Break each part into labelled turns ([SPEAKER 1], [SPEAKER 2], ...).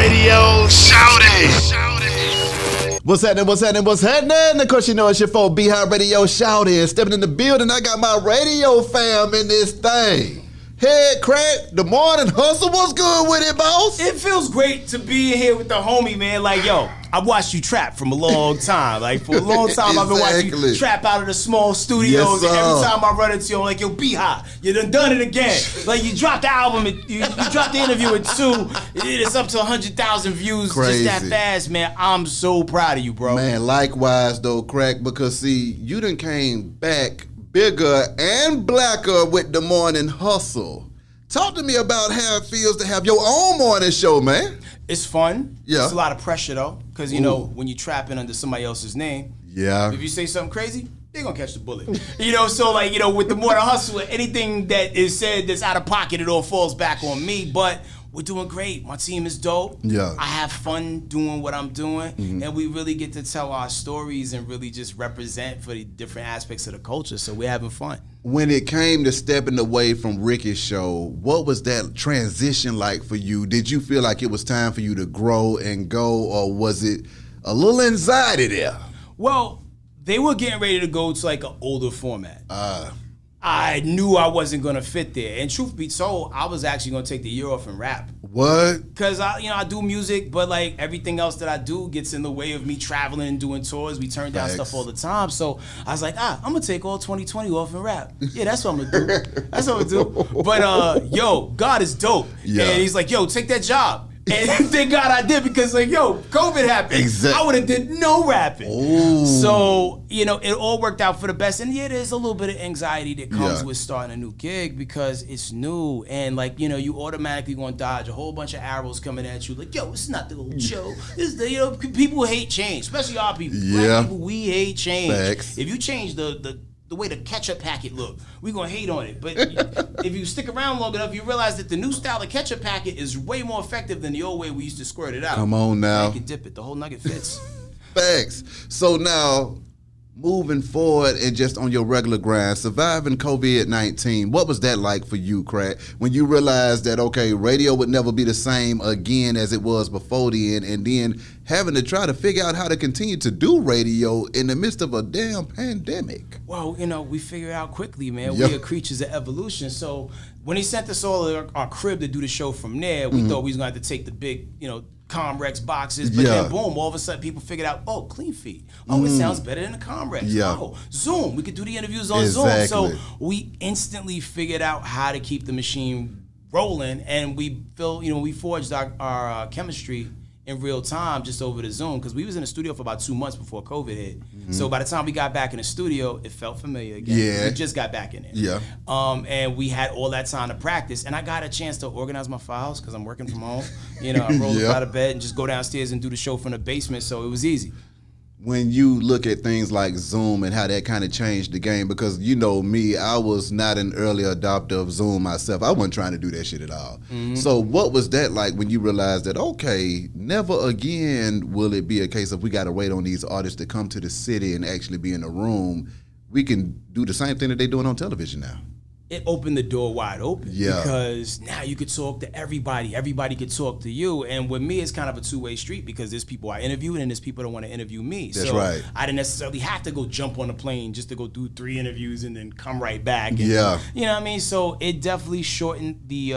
[SPEAKER 1] Radio. Shout it.
[SPEAKER 2] What's happening? Of course, you know it's your phone, Beehive Radio. Shout in. Stepping in the building, I got my radio fam in this thing. HeadKrack, the morning hustle. What's good with it, boss?
[SPEAKER 3] It feels great to be here with the homie, man. Like, yo, I've watched you trap from a long time. Like, for a long time, I've been watching you trap out of the small studios.
[SPEAKER 2] Yes,
[SPEAKER 3] and every time I run into you, I'm like, yo, Beehive, you done it again. Like, you dropped the album, you dropped the interview at 2. It's up to 100,000 views
[SPEAKER 2] Crazy.
[SPEAKER 3] just that fast, man. I'm so proud of you, bro.
[SPEAKER 2] Man, likewise, though, Crack, because, see, you done came back bigger and blacker with the morning hustle. Talk to me about how it feels to have your own morning show, man.
[SPEAKER 3] It's fun.
[SPEAKER 2] Yeah.
[SPEAKER 3] It's a lot of pressure, though, because, you know, when you're trapping under somebody else's name,
[SPEAKER 2] yeah,
[SPEAKER 3] if you say something crazy, they're going to catch the bullet. So, like, with the morning hustle, anything that is said that's out of pocket, it all falls back on me, but we're doing great. My team is dope.
[SPEAKER 2] Yeah.
[SPEAKER 3] I have fun doing what I'm doing, and we really get to tell our stories and really just represent for the different aspects of the culture, so we're having fun.
[SPEAKER 2] When it came to stepping away from Ricky's show, what was that transition like for you? Did you feel like it was time for you to grow and go, or was it a little anxiety there?
[SPEAKER 3] Well, they were getting ready to go to like an older format. I knew I wasn't gonna fit there, and truth be told, I was actually gonna take the year off and rap.
[SPEAKER 2] What?
[SPEAKER 3] Cause I do music, but like everything else that I do gets in the way of me traveling and doing tours. We turn down stuff all the time, so I was like, I'm gonna take all 2020 off and rap. Yeah, that's what I'm gonna do. That's what I'm gonna do. But yo, God is dope, and he's like, yo, take that job. And thank God I did, because like, yo, COVID happened.
[SPEAKER 2] Exactly.
[SPEAKER 3] I would have did no rapping.
[SPEAKER 2] Ooh.
[SPEAKER 3] So, it all worked out for the best. And yeah, there's a little bit of anxiety that comes with starting a new gig, because it's new. And like, you automatically gonna dodge a whole bunch of arrows coming at you. Like, yo, it's not the old show. This is the, people hate change, especially our people. Black people, we hate change.
[SPEAKER 2] Facts.
[SPEAKER 3] If you change the way the ketchup packet look, we gonna hate on it. But if you stick around long enough, you realize that the new style of ketchup packet is way more effective than the old way we used to squirt it out.
[SPEAKER 2] Come on now.
[SPEAKER 3] You can dip it. The whole nugget fits.
[SPEAKER 2] Facts. So now, moving forward and just on your regular grind, surviving COVID-19, what was that like for you, Crack? When you realized that, okay, radio would never be the same again as it was before then, and then having to try to figure out how to continue to do radio in the midst of a damn pandemic.
[SPEAKER 3] Well, we figure it out quickly, man. We are creatures of evolution. So when he sent us all our crib to do the show from there, we thought we was going to have to take the big, Comrex boxes, but then boom, all of a sudden people figured out, clean feed. It sounds better than the Comrex.
[SPEAKER 2] Yeah.
[SPEAKER 3] Zoom, we could do the interviews on Zoom. So we instantly figured out how to keep the machine rolling, and we forged our chemistry in real time just over the Zoom, because we was in the studio for about 2 months before COVID hit. So by the time we got back in the studio, it felt familiar again.
[SPEAKER 2] Yeah.
[SPEAKER 3] We just got back in it.
[SPEAKER 2] Yeah.
[SPEAKER 3] And we had all that time to practice, and I got a chance to organize my files because I'm working from home. I roll up out of bed and just go downstairs and do the show from the basement, so it was easy.
[SPEAKER 2] When you look at things like Zoom and how that kind of changed the game, because you know me, I was not an early adopter of Zoom myself. I wasn't trying to do that shit at all. So what was that like when you realized that, okay, never again will it be a case of we got to wait on these artists to come to the city and actually be in a room. We can do the same thing that they're doing on television now.
[SPEAKER 3] It opened the door wide open,
[SPEAKER 2] Yeah.
[SPEAKER 3] because now you could talk to everybody could talk to you, and with me it's kind of a two-way street, because there's people I interview and there's people that want to interview me.
[SPEAKER 2] That's
[SPEAKER 3] so
[SPEAKER 2] right.
[SPEAKER 3] I didn't necessarily have to go jump on a plane just to go do 3 interviews and then come right back. And,
[SPEAKER 2] Yeah.
[SPEAKER 3] You know what I mean? So it definitely shortened the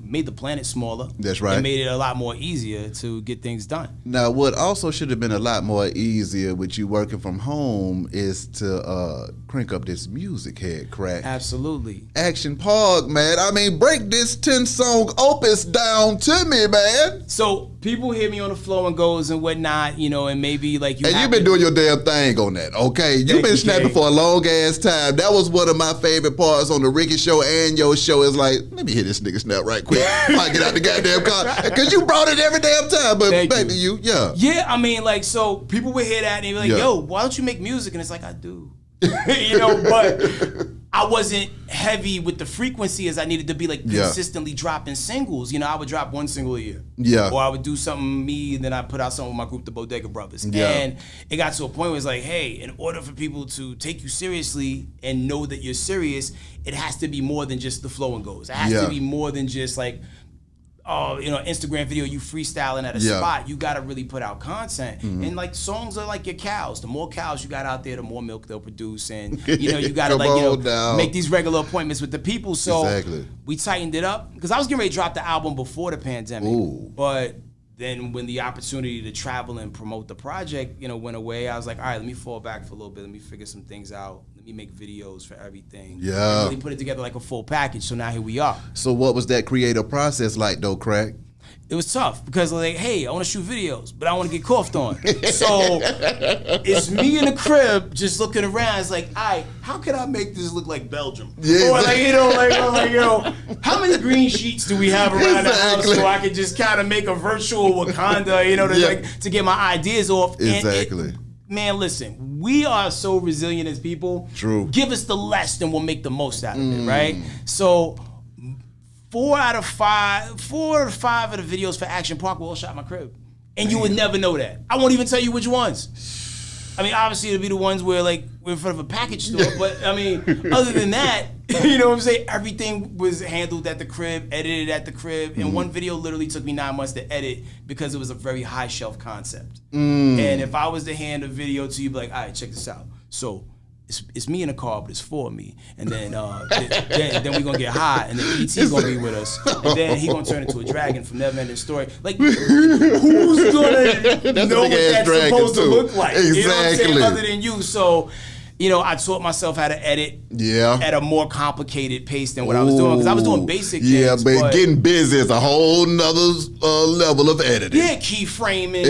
[SPEAKER 3] made the planet smaller.
[SPEAKER 2] That's right.
[SPEAKER 3] It made it a lot more easier to get things done.
[SPEAKER 2] Now, what also should have been a lot more easier with you working from home is to crank up this music, HeadKrack.
[SPEAKER 3] Absolutely.
[SPEAKER 2] Action Park, man. I mean, break this 10-song opus down to me, man.
[SPEAKER 3] So people hear me on the flow and goes and whatnot, and maybe like you.
[SPEAKER 2] And you've been doing your damn thing on that, okay? You've been snapping for a long ass time. That was one of my favorite parts on the Ricky show and your show. Is like, let me hit this nigga snap right quick. I get out the goddamn car, because you brought it every damn time. But baby,
[SPEAKER 3] yeah. I mean, like, so people would hear that and they'd be like, "Yo, why don't you make music?" And it's like, I do, but I wasn't heavy with the frequency as I needed to be, like consistently dropping singles. I would drop 1 single a year.
[SPEAKER 2] Yeah.
[SPEAKER 3] Or I would do something and then I put out something with my group, the Bodega Brothers.
[SPEAKER 2] Yeah.
[SPEAKER 3] And it got to a point where it's like, hey, in order for people to take you seriously and know that you're serious, it has to be more than just the flow and goes. It has to be more than just like Instagram video, you freestyling at a spot. You got to really put out content. And like songs are like your cows. The more cows you got out there, the more milk they'll produce. And you got to make these regular appointments with the people. So we tightened it up because I was getting ready to drop the album before the pandemic. But then when the opportunity to travel and promote the project, went away, I was like, all right, let me fall back for a little bit. Let me figure some things out. Let me make videos for everything. Yeah. And really put it together like a full package. So now here we are.
[SPEAKER 2] So what was that creative process like though, Crack?
[SPEAKER 3] It was tough because like, hey, I want to shoot videos, but I want to get coughed on. So it's me in the crib just looking around. It's like, all right, how can I make this look like Belgium? Yeah, or like, how many green sheets do we have around the house so I can just kind of make a virtual Wakanda, to get my ideas off.
[SPEAKER 2] Exactly.
[SPEAKER 3] Man, listen, we are so resilient as people.
[SPEAKER 2] True.
[SPEAKER 3] Give us the less and we'll make the most out of it, right? So 4 out of 5 of the videos for Action Park were all shot in my crib. And you would never know that. I won't even tell you which ones. I mean, obviously it'll be the ones where like we're in front of a package store, but I mean, other than that, you know what I'm saying? Everything was handled at the crib, edited at the crib, and one video literally took me 9 months to edit because it was a very high shelf concept. And if I was to hand a video to you, be like, all right, check this out. So it's me in a car, but it's for me. And then then we're gonna get high, and then E.T. gonna be with us. And then he gonna turn into a dragon from Neverending Story. Like, who's gonna know what that's supposed to look like?
[SPEAKER 2] Exactly.
[SPEAKER 3] You know what I'm saying? Other than you. So, I taught myself how to edit at a more complicated pace than what I was doing. Because I was doing basic things.
[SPEAKER 2] Yeah, but getting busy is a whole nother level of editing.
[SPEAKER 3] Yeah, keyframing,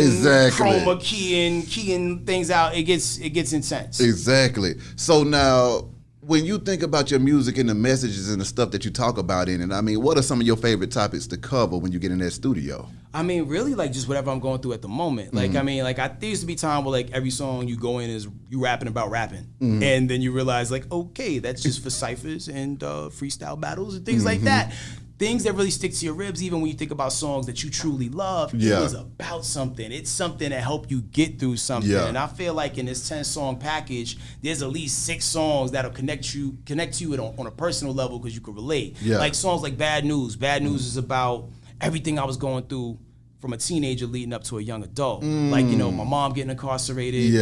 [SPEAKER 3] chroma keying things out. It gets intense.
[SPEAKER 2] Exactly. So now, when you think about your music and the messages and the stuff that you talk about in it, I mean, what are some of your favorite topics to cover when you get in that studio?
[SPEAKER 3] I mean, really, like, just whatever I'm going through at the moment. Like, I mean, like, there used to be time where, like, every song you go in is you rapping about rapping. And then you realize, like, okay, that's just for ciphers and freestyle battles and things like that. Things that really stick to your ribs, even when you think about songs that you truly love, it was about something. It's something that helped you get through something. And I feel like in this 10-song package, there's at least 6 songs that'll connect you on a personal level because you can relate. Like songs like Bad News. Bad News is about everything I was going through from a teenager leading up to a young adult. Like, my mom getting incarcerated,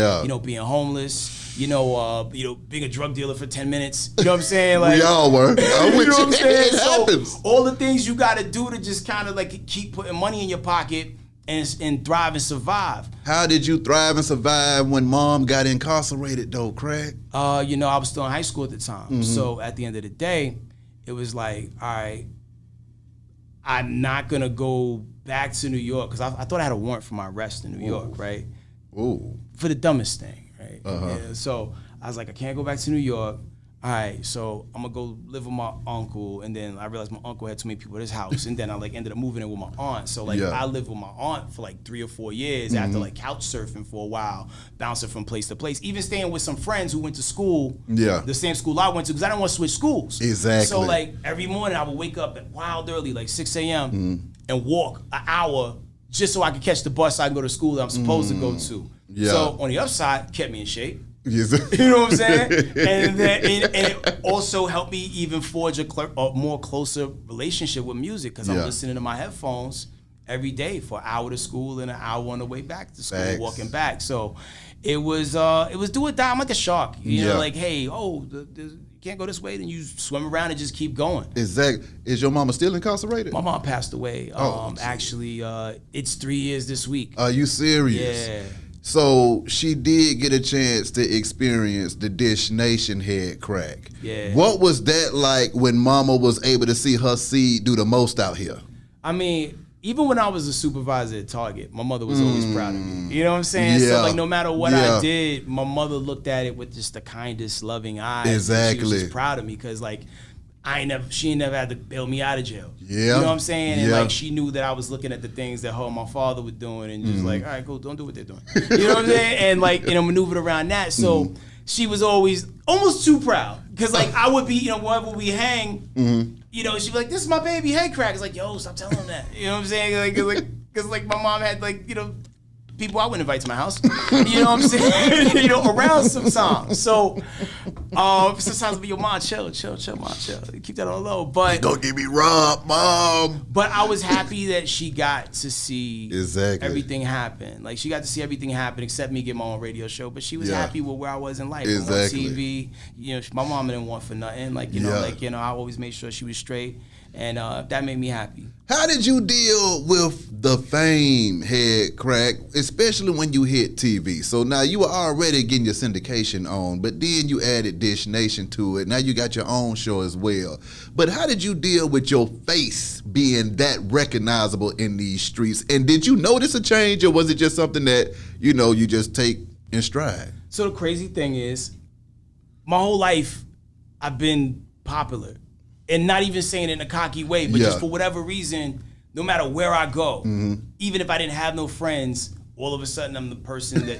[SPEAKER 3] being homeless, being a drug dealer for 10 minutes. You know what I'm saying? Like,
[SPEAKER 2] we all were.
[SPEAKER 3] You know what I'm saying?
[SPEAKER 2] It happens.
[SPEAKER 3] So all the things you got to do to just kind of like keep putting money in your pocket and thrive and survive.
[SPEAKER 2] How did you thrive and survive when mom got incarcerated though, Craig?
[SPEAKER 3] I was still in high school at the time. So at the end of the day, it was like, all right, I'm not going to go back to New York because I thought I had a warrant for my arrest in New York, right?
[SPEAKER 2] Ooh.
[SPEAKER 3] For the dumbest thing, right? Yeah, so I was like, I can't go back to New York. All right, so I'm gonna go live with my uncle, and then I realized my uncle had too many people at his house, and then I ended up moving in with my aunt. So I lived with my aunt for 3 or 4 years after couch surfing for a while, bouncing from place to place, even staying with some friends who went to school, the same school I went to, because I didn't want to switch schools.
[SPEAKER 2] Exactly.
[SPEAKER 3] So every morning I would wake up at wild early, 6 a.m. and walk an hour just so I could catch the bus so I can go to school that I'm supposed to go to.
[SPEAKER 2] Yeah.
[SPEAKER 3] So on the upside, kept me in shape.
[SPEAKER 2] Yes.
[SPEAKER 3] You know what I'm saying? And it also helped me even forge a more closer relationship with music because I'm listening to my headphones every day for an hour to school and an hour on the way back to school, walking back. So it was do or die. I'm like a shark. You know, hey, you can't go this way, then you swim around and just keep going.
[SPEAKER 2] Exactly. Is your mama still incarcerated?
[SPEAKER 3] My mom passed away. Actually, it's 3 years this week.
[SPEAKER 2] Are you serious?
[SPEAKER 3] Yeah.
[SPEAKER 2] So she did get a chance to experience the Dish Nation HeadKrack.
[SPEAKER 3] Yeah.
[SPEAKER 2] What was that like when mama was able to see her seed do the most out here?
[SPEAKER 3] I mean, even when I was a supervisor at Target, my mother was always proud of me. You know what I'm saying?
[SPEAKER 2] Yeah.
[SPEAKER 3] So no matter what I did, my mother looked at it with just the kindest, loving eyes.
[SPEAKER 2] Exactly.
[SPEAKER 3] She was just proud of me because she ain't never had to bail me out of jail.
[SPEAKER 2] Yeah.
[SPEAKER 3] You know what I'm saying? And she knew that I was looking at the things that her and my father were doing and just all right, cool, don't do what they're doing. You know what I'm saying? And maneuvered around that. So she was always almost too proud. Cause I would be, wherever we hang, she'd be like, this is my baby HeadKrack. It's like, yo, stop telling him that. You know what I'm saying? Cause my mom had people I wouldn't invite to my house. You know what I'm saying? Around sometimes. So sometimes I'll be, yo, mom, chill, mom, chill. Keep that on the low. But
[SPEAKER 2] don't get me robbed, mom.
[SPEAKER 3] But I was happy that she got to see
[SPEAKER 2] everything
[SPEAKER 3] happen. Like, she got to see everything happen except me get my own radio show. But she was happy with where I was in life.
[SPEAKER 2] Exactly.
[SPEAKER 3] On TV. My mom didn't want for nothing. Like, I always made sure she was straight. And that made me happy.
[SPEAKER 2] How did you deal with the fame, HeadKrack, especially when you hit TV? So now you were already getting your syndication on, but then you added Dish Nation to it. Now you got your own show as well. But how did you deal with your face being that recognizable in these streets? And did you notice a change, or was it just something that, you just take in stride?
[SPEAKER 3] So the crazy thing is, my whole life, I've been popular. And not even saying it in a cocky way, but just for whatever reason, no matter where I go, even if I didn't have no friends, all of a sudden I'm the person that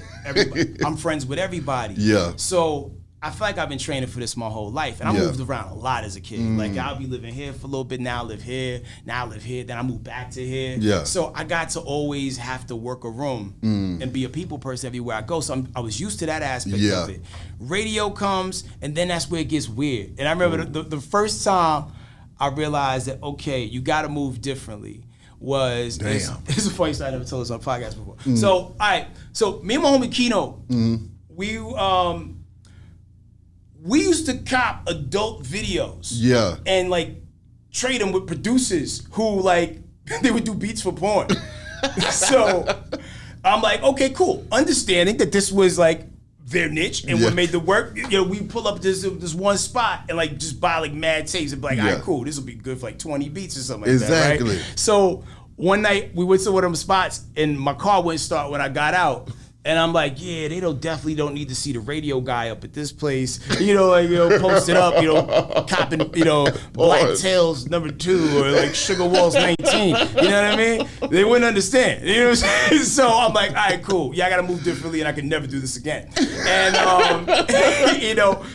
[SPEAKER 3] I'm friends with everybody.
[SPEAKER 2] Yeah.
[SPEAKER 3] So I feel like I've been training for this my whole life. And I moved around a lot as a kid. Like, I'll be living here for a little bit, now I live here, then I move back to here.
[SPEAKER 2] Yeah.
[SPEAKER 3] So I got to always have to work a room and be a people person everywhere I go. So I was used to that aspect of it. Radio comes, and then that's where it gets weird. And I remember the first time I realized that, okay, you got to move differently was, this is a funny story I never told us on a podcast before. So, all right, so me and my homie Kino, we used to cop adult videos.
[SPEAKER 2] Yeah.
[SPEAKER 3] And like trade them with producers who like, they would do beats for porn. So I'm like, okay, cool. Understanding that this was like their niche and what made the work, we pull up this one spot and like just buy like mad tapes and be like, all right, cool, this will be good for like 20 beats or something like that, right? So one night we went to one of them spots and my car wouldn't start when I got out. And I'm like, yeah, they definitely don't need to see the radio guy up at this place, post it up, copping, Black Tails #2 or like Sugar Walls 19. You know what I mean? They wouldn't understand. You know what I'm saying? So I'm like, all right, cool. Yeah, I gotta move differently, and I can never do this again. And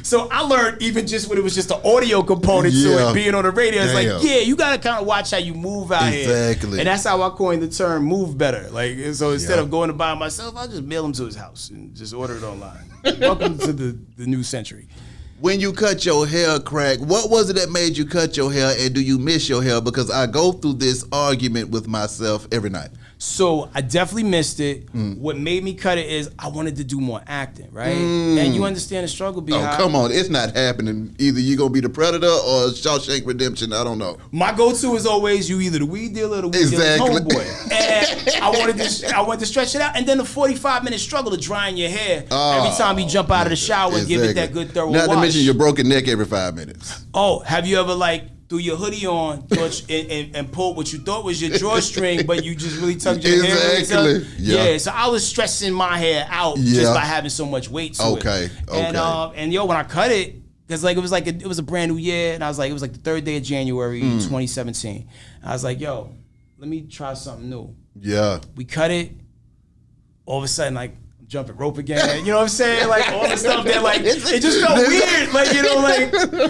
[SPEAKER 3] so I learned even just when it was just the audio component to it, being on the radio. It's like, you gotta kind of watch how you move out here. And that's how I coined the term "move better." Like, so instead of going to buy it myself, I just mail him to his house and just order it online. Welcome to the new century.
[SPEAKER 2] When you cut your hair, Crack, what was it that made you cut your hair, and do you miss your hair? Because I go through this argument with myself every night.
[SPEAKER 3] So I definitely missed it. What made me cut it is I wanted to do more acting, right? And you understand the struggle behind.
[SPEAKER 2] Oh, come on. It's not happening. Either you're going to be the Predator or Shawshank Redemption. I don't know.
[SPEAKER 3] My go-to is always you either the weed dealer or the weed dealer homeboy. And I wanted to stretch it out. And then the 45-minute struggle to drying your hair every time you jump out of the shower and give it that good thorough wash.
[SPEAKER 2] Not to mention your broken neck every 5 minutes.
[SPEAKER 3] Oh, have you ever threw your hoodie on and pulled what you thought was your drawstring, but you just really tucked your hair in? Yeah, so I was stressing my hair out just by having so much weight to it. And when I cut it, because it was a brand new year, and I was like, it was like the third day of January 2017. I was like, yo, let me try something new.
[SPEAKER 2] Yeah.
[SPEAKER 3] We cut it. All of a sudden, like, jumping rope again, you know what I'm saying? Like all the stuff that it just felt weird.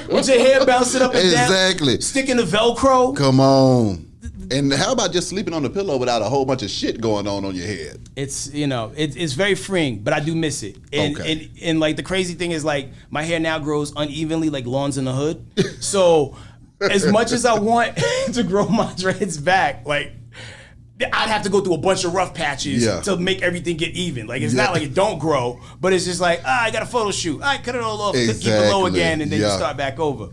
[SPEAKER 3] With your hair bouncing up and down. Sticking the Velcro.
[SPEAKER 2] Come on. And how about just sleeping on the pillow without a whole bunch of shit going on your head?
[SPEAKER 3] It's it's very freeing, but I do miss it. And like the crazy thing is like my hair now grows unevenly like lawns in the hood. So as much as I want to grow my dreads back, I'd have to go through a bunch of rough patches to make everything get even. Like, it's not like it don't grow, but it's just like, I got a photo shoot. I cut it all off, keep it low again, and then you start back over.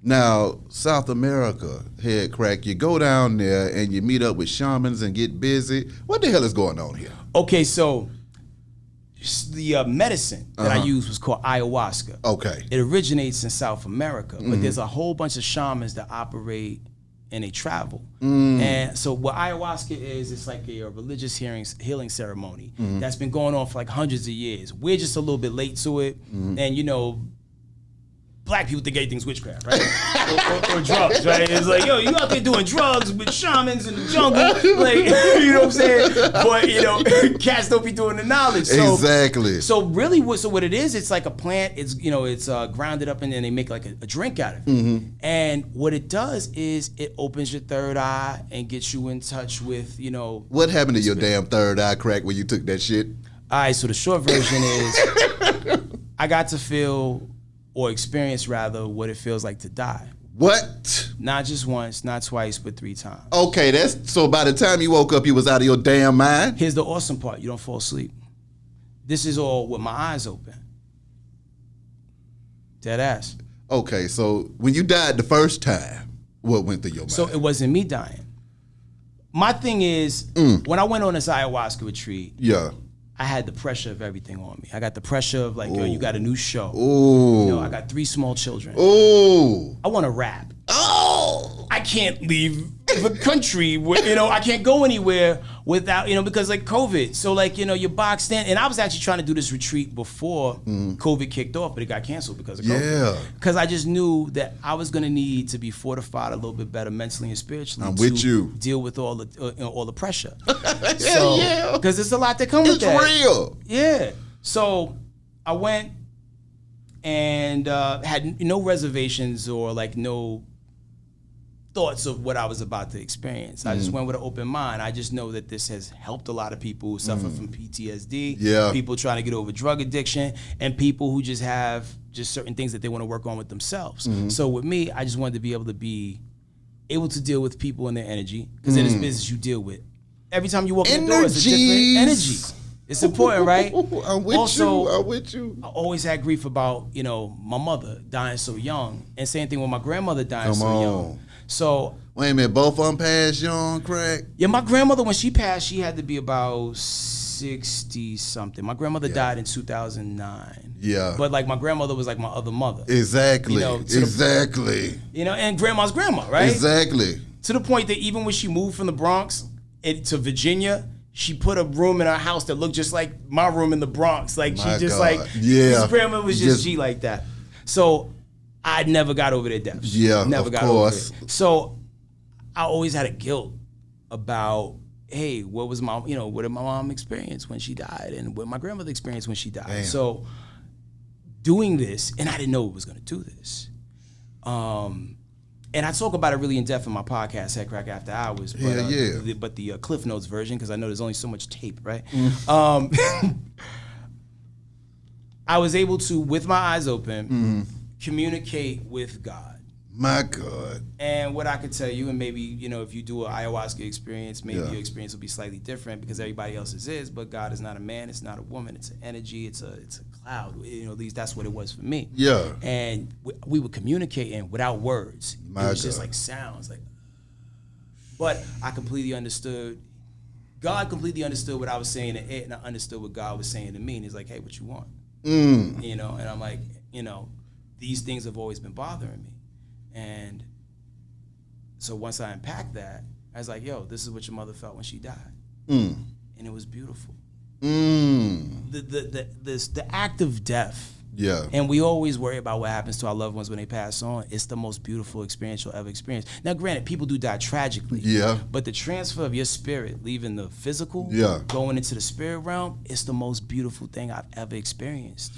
[SPEAKER 2] Now, South America, HeadKrack, you go down there and you meet up with shamans and get busy. What the hell is going on here?
[SPEAKER 3] Okay, so the medicine that I used was called Ayahuasca.
[SPEAKER 2] Okay.
[SPEAKER 3] It originates in South America, but there's a whole bunch of shamans that operate and they travel. And so what ayahuasca is, it's like a religious healing ceremony that's been going on for like hundreds of years. We're just a little bit late to it. And black people think everything's witchcraft, right? or drugs, right? It's like, yo, you out there doing drugs with shamans in the jungle, like, you know what I'm saying? But, you know, cats don't be doing the knowledge. So,
[SPEAKER 2] exactly.
[SPEAKER 3] So really, what it is, it's like a plant. It's, you know, it's grounded up and then they make like a drink out of it. And what it does is it opens your third eye and gets you in touch with, you know.
[SPEAKER 2] What happened to your damn third eye crack when you took that shit?
[SPEAKER 3] All right, so the short version is I got to feel, or experience rather, what it feels like to die.
[SPEAKER 2] What?
[SPEAKER 3] Not just once, not twice, but 3 times.
[SPEAKER 2] Okay, that's so by the time you woke up, you was out of your damn mind?
[SPEAKER 3] Here's the awesome part. You don't fall asleep. This is all with my eyes open. Dead ass.
[SPEAKER 2] Okay, so when you died the first time, what went through your mind?
[SPEAKER 3] So it wasn't me dying. My thing is, when I went on this ayahuasca retreat,
[SPEAKER 2] yeah.
[SPEAKER 3] I had the pressure of everything on me. I got the pressure of like, yo, you got a new show.
[SPEAKER 2] Ooh.
[SPEAKER 3] You know, I got 3 small children.
[SPEAKER 2] Ooh.
[SPEAKER 3] I want to rap.
[SPEAKER 2] Oh.
[SPEAKER 3] I can't leave the country. You know, I can't go anywhere without, you know, because like COVID. So like, you know, you're boxed in. And I was actually trying to do this retreat before COVID kicked off, but it got canceled because of COVID.
[SPEAKER 2] Yeah.
[SPEAKER 3] Because I just knew that I was going to need to be fortified a little bit better mentally and spiritually.
[SPEAKER 2] I'm with you.
[SPEAKER 3] Deal with all the pressure.
[SPEAKER 2] Yeah.
[SPEAKER 3] Because there's a lot that comes with that.
[SPEAKER 2] It's real.
[SPEAKER 3] Yeah. So I went and had no reservations or like no thoughts of what I was about to experience. I just went with an open mind. I just know that this has helped a lot of people who suffer from PTSD, people trying to get over drug addiction, and people who just have just certain things that they want to work on with themselves. So with me, I just wanted to be able to deal with people and their energy, because in this business you deal with. Every time you walk in the door, it's a different energy. It's important, right?
[SPEAKER 2] I'm with you.
[SPEAKER 3] I always had grief about, you know, my mother dying so young, and same thing with my grandmother dying so young. So
[SPEAKER 2] wait a minute, both of them passed young, crack?
[SPEAKER 3] Yeah, my grandmother, when she passed, she had to be about 60 something. My grandmother died in 2009.
[SPEAKER 2] Yeah.
[SPEAKER 3] But like my grandmother was like my other mother.
[SPEAKER 2] Exactly.
[SPEAKER 3] You know,
[SPEAKER 2] exactly.
[SPEAKER 3] You know, and grandma's grandma, right?
[SPEAKER 2] Exactly.
[SPEAKER 3] To the point that even when she moved from the Bronx to Virginia, she put a room in her house that looked just like my room in the Bronx. Like she just like, his grandma was just G like that. So I never got over their deaths.
[SPEAKER 2] Yeah,
[SPEAKER 3] never got
[SPEAKER 2] course.
[SPEAKER 3] over it. So I always had a guilt about, hey, what was my, you know, what did my mom experience when she died, and what my grandmother experienced when she died. Damn. So doing this, and I didn't know it was going to do this. And I talk about it really in depth in my podcast, HeadKrack After Hours. But, but the Cliff Notes version, because I know there's only so much tape, right? I was able to, with my eyes open, communicate with God.
[SPEAKER 2] My God.
[SPEAKER 3] And what I could tell you, and maybe, you know, if you do an ayahuasca experience, maybe your experience will be slightly different because everybody else's is, but God is not a man, it's not a woman, it's an energy, it's a cloud. You know, at least that's what it was for me. Yeah. And we were communicating without words. It was just like sounds, like. But I completely understood. God completely understood what I was saying to it, and I understood what God was saying to me. And he's like, hey, what you want? You know, and I'm like, you know, these things have always been bothering me. And so once I unpacked that, I was like, yo, this is what your mother felt when she died. And it was beautiful. The act of death. Yeah. And we always worry about what happens to our loved ones when they pass on. It's the most beautiful experience you'll ever experience. Now, granted, people do die tragically. Yeah. But the transfer of your spirit, leaving the physical, going into the spirit realm, it's the most beautiful thing I've ever experienced.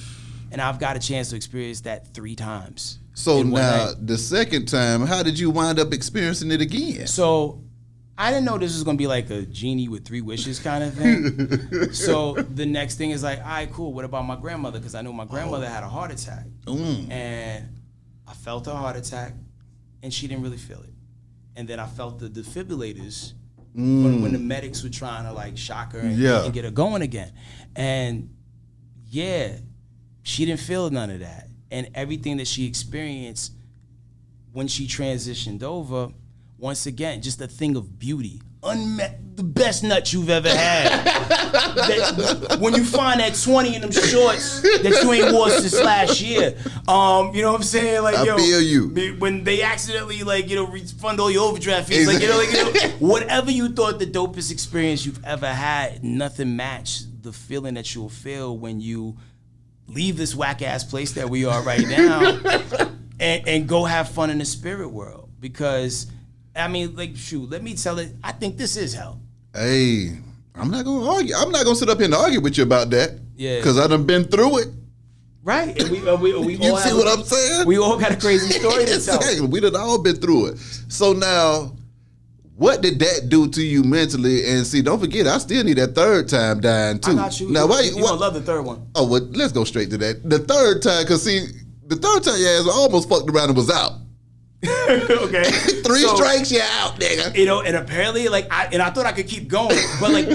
[SPEAKER 3] And I've got a chance to experience that 3 times.
[SPEAKER 2] So now, the second time, how did you wind up experiencing it again?
[SPEAKER 3] So I didn't know this was going to be like a genie with 3 wishes kind of thing. So the next thing is like, all right, cool. What about my grandmother? Because I know my grandmother had a heart attack. And I felt her heart attack, and she didn't really feel it. And then I felt the defibrillators when the medics were trying to like shock her and get her going again. And she didn't feel none of that. And everything that she experienced when she transitioned over, once again, just a thing of beauty. The best nut you've ever had. When you find that 20 in them shorts that you ain't wore since last year. You know what I'm saying? Like,
[SPEAKER 2] I feel you.
[SPEAKER 3] When they accidentally, like, you know, refund all your overdraft fees. Like, you know, whatever you thought the dopest experience you've ever had, nothing matched the feeling that you'll feel when you leave this whack ass place that we are right now and go have fun in the spirit world. Because, I mean, like, shoot, let me tell it, I think this is hell.
[SPEAKER 2] Hey, I'm not going to argue. I'm not going to sit up here and argue with you about that.
[SPEAKER 3] Yeah.
[SPEAKER 2] Because I done been through it.
[SPEAKER 3] Right. And we
[SPEAKER 2] you
[SPEAKER 3] all
[SPEAKER 2] see what I'm saying?
[SPEAKER 3] We all got a crazy story to tell.
[SPEAKER 2] Exactly. We done all been through it. So now, what did that do to you mentally? And see, don't forget, I still need that third time dying too.
[SPEAKER 3] I got you.
[SPEAKER 2] Now, why
[SPEAKER 3] you gonna love the third one.
[SPEAKER 2] Oh, well, let's go straight to that. The third time, because see, the third time your ass almost fucked around and was out.
[SPEAKER 3] Okay.
[SPEAKER 2] Three strikes, you're out, nigga.
[SPEAKER 3] You know, and apparently, like, I thought I could keep going, but like,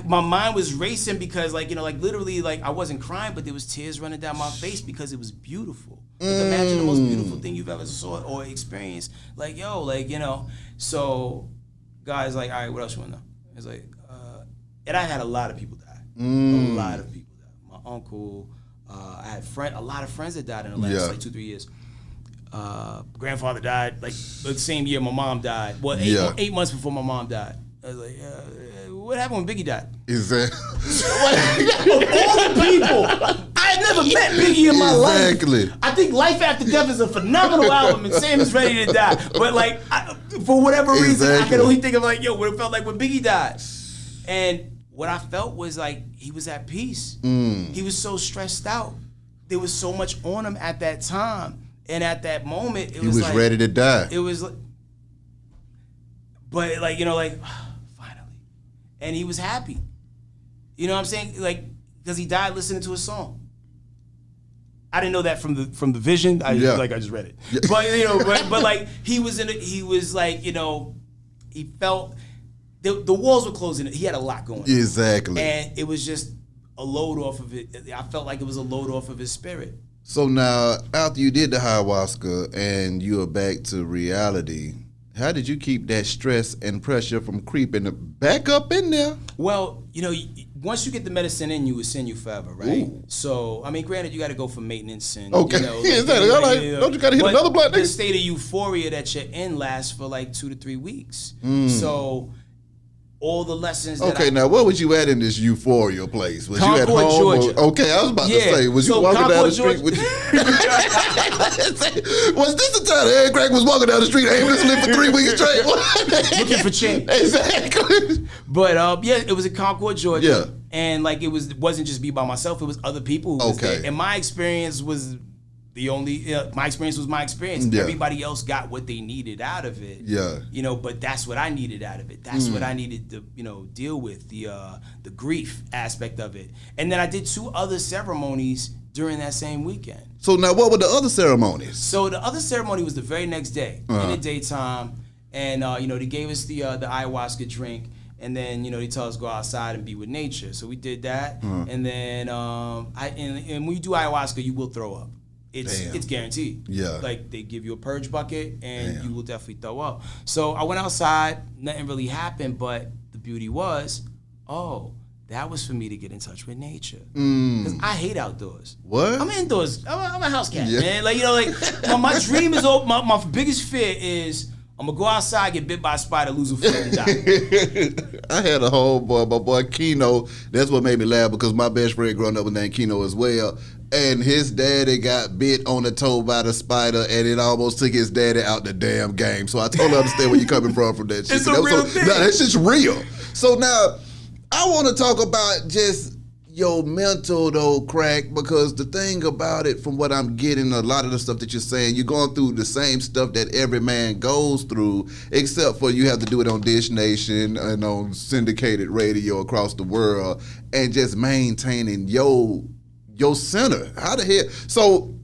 [SPEAKER 3] my mind was racing because, like, you know, like, literally, like, I wasn't crying, but there was tears running down my face because it was beautiful. Like, imagine the most beautiful thing you've ever saw or experienced. Like, yo, like, you know. So, guys, like, all right, what else you want to know? It's like, and I had a lot of people die. A lot of people died. My uncle, I had a lot of friends that died in the last, like, 2-3 years. Grandfather died, like, the same year my mom died. Well, 8 months before my mom died. I was like, what happened when Biggie died?
[SPEAKER 2] Is that?
[SPEAKER 3] All the people. I had never met Biggie in my life.
[SPEAKER 2] Exactly.
[SPEAKER 3] I think Life After Death is a phenomenal album, and Sam is ready to die. But, like, for whatever reason, I can only think of, like, yo, what it felt like when Biggie died. And what I felt was, like, he was at peace. He was so stressed out. There was so much on him at that time. And at that moment, it was like,
[SPEAKER 2] ready to die.
[SPEAKER 3] It was like, but, like, you know, like, finally. And he was happy. You know what I'm saying? Like, because he died listening to a song. I didn't know that from the vision. I just read it. Yeah. But, you know, but like, he was like, you know, he felt the walls were closing. He had a lot going on.
[SPEAKER 2] Exactly.
[SPEAKER 3] And it was just a load off of it. I felt like it was a load off of his spirit.
[SPEAKER 2] So now, after you did the ayahuasca and you are back to reality, how did you keep that stress and pressure from creeping back up in there?
[SPEAKER 3] Well, you know, once you get the medicine in you, it's in you forever, right?
[SPEAKER 2] Ooh.
[SPEAKER 3] So, I mean, granted, you got to go for maintenance and,
[SPEAKER 2] okay.
[SPEAKER 3] you know.
[SPEAKER 2] Don't you got to hit another blood?
[SPEAKER 3] The state of euphoria that you're in lasts for like 2 to 3 weeks. So, all the lessons that
[SPEAKER 2] now where was you at in this euphoria place? Was
[SPEAKER 3] Concord,
[SPEAKER 2] you at home?
[SPEAKER 3] Georgia.
[SPEAKER 2] Okay, I was about to say, was you walking
[SPEAKER 3] Concord,
[SPEAKER 2] down the street? Was this the time HeadKrack was walking down the street aimlessly for 3 weeks straight?
[SPEAKER 3] Looking for change.
[SPEAKER 2] Exactly.
[SPEAKER 3] But yeah, it was in Concord, Georgia.
[SPEAKER 2] Yeah.
[SPEAKER 3] And like it wasn't just me by myself, it was other people who was there. And my experience was my experience was my experience.
[SPEAKER 2] Yeah.
[SPEAKER 3] Everybody else got what they needed out of it.
[SPEAKER 2] Yeah.
[SPEAKER 3] You know, but that's what I needed out of it. That's what I needed to, you know, deal with, the grief aspect of it. And then I did 2 other ceremonies during that same weekend.
[SPEAKER 2] So now what were the other ceremonies?
[SPEAKER 3] So the other ceremony was the very next day in the daytime. And you know, they gave us the ayahuasca drink. And then, you know, they tell us to go outside and be with nature. So we did that. And then and when you do ayahuasca, you will throw up. It's guaranteed.
[SPEAKER 2] Yeah.
[SPEAKER 3] Like, they give you a purge bucket and you will definitely throw up. So I went outside, nothing really happened, but the beauty was, that was for me to get in touch with nature. Because I hate outdoors.
[SPEAKER 2] What?
[SPEAKER 3] I'm indoors. I'm a house cat, man. Like, you know, like, my dream is, my biggest fear is, I'm gonna go outside, get bit by a spider, lose a foot, and die.
[SPEAKER 2] I had a homeboy, my boy Keno. That's what made me laugh because my best friend growing up was named Keno as well. And his daddy got bit on the toe by the spider, and it almost took his daddy out the damn game. So I totally understand where you're coming from that shit.
[SPEAKER 3] It's a real thing.
[SPEAKER 2] No, that shit's real. So now, I want to talk about just your mental though, Crack, because the thing about it, from what I'm getting, a lot of the stuff that you're saying, you're going through the same stuff that every man goes through, except for you have to do it on Dish Nation and on syndicated radio across the world, and just maintaining your center. How the hell? So,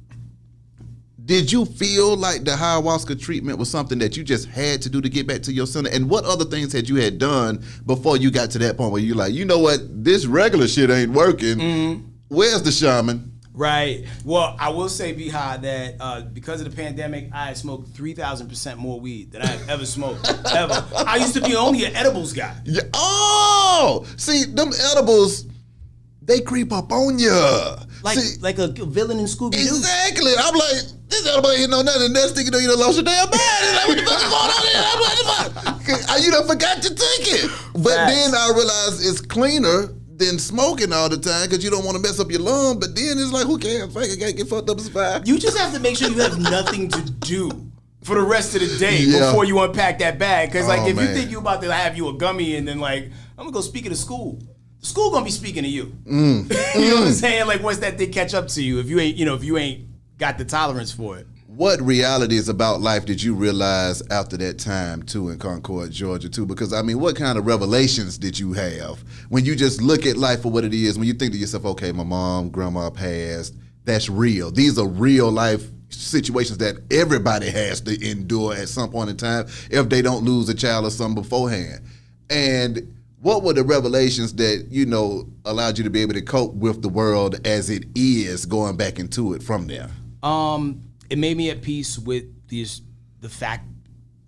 [SPEAKER 2] did you feel like the ayahuasca treatment was something that you just had to do to get back to your center? And what other things had you had done before you got to that point where you're like, you know what, this regular shit ain't working. Where's the shaman?
[SPEAKER 3] Right. Well, I will say, Beehive, that because of the pandemic, I had smoked 3,000% more weed than I have ever smoked, ever. I used to be only an edibles guy.
[SPEAKER 2] Yeah. Oh! See, them edibles, they creep up on you.
[SPEAKER 3] Like a villain in Scooby-Doo.
[SPEAKER 2] Exactly. I'm like, this edible ain't no nothing. Next thing you know, you done lost your damn mind. It's like, what the fuck is going on here? I'm like, you done forgot to take it. But then I realized it's cleaner than smoking all the time because you don't want to mess up your lung. But then it's like, who cares? Fuck, I gotta get fucked up and survive.
[SPEAKER 3] You just have to make sure you have nothing to do for the rest of the day before you unpack that bag. Because like, if you think you about to have you a gummy and then like, I'm gonna go speak at the school. The school gonna be speaking to you. You know what I'm saying? Like, once that thing catch up to you, if you ain't got the tolerance for it.
[SPEAKER 2] What realities about life did you realize after that time, too, in Concord, Georgia, too? Because, I mean, what kind of revelations did you have when you just look at life for what it is, when you think to yourself, okay, my mom, grandma passed, that's real. These are real life situations that everybody has to endure at some point in time if they don't lose a child or something beforehand. And what were the revelations that, you know, allowed you to be able to cope with the world as it is going back into it from there?
[SPEAKER 3] It made me at peace with the fact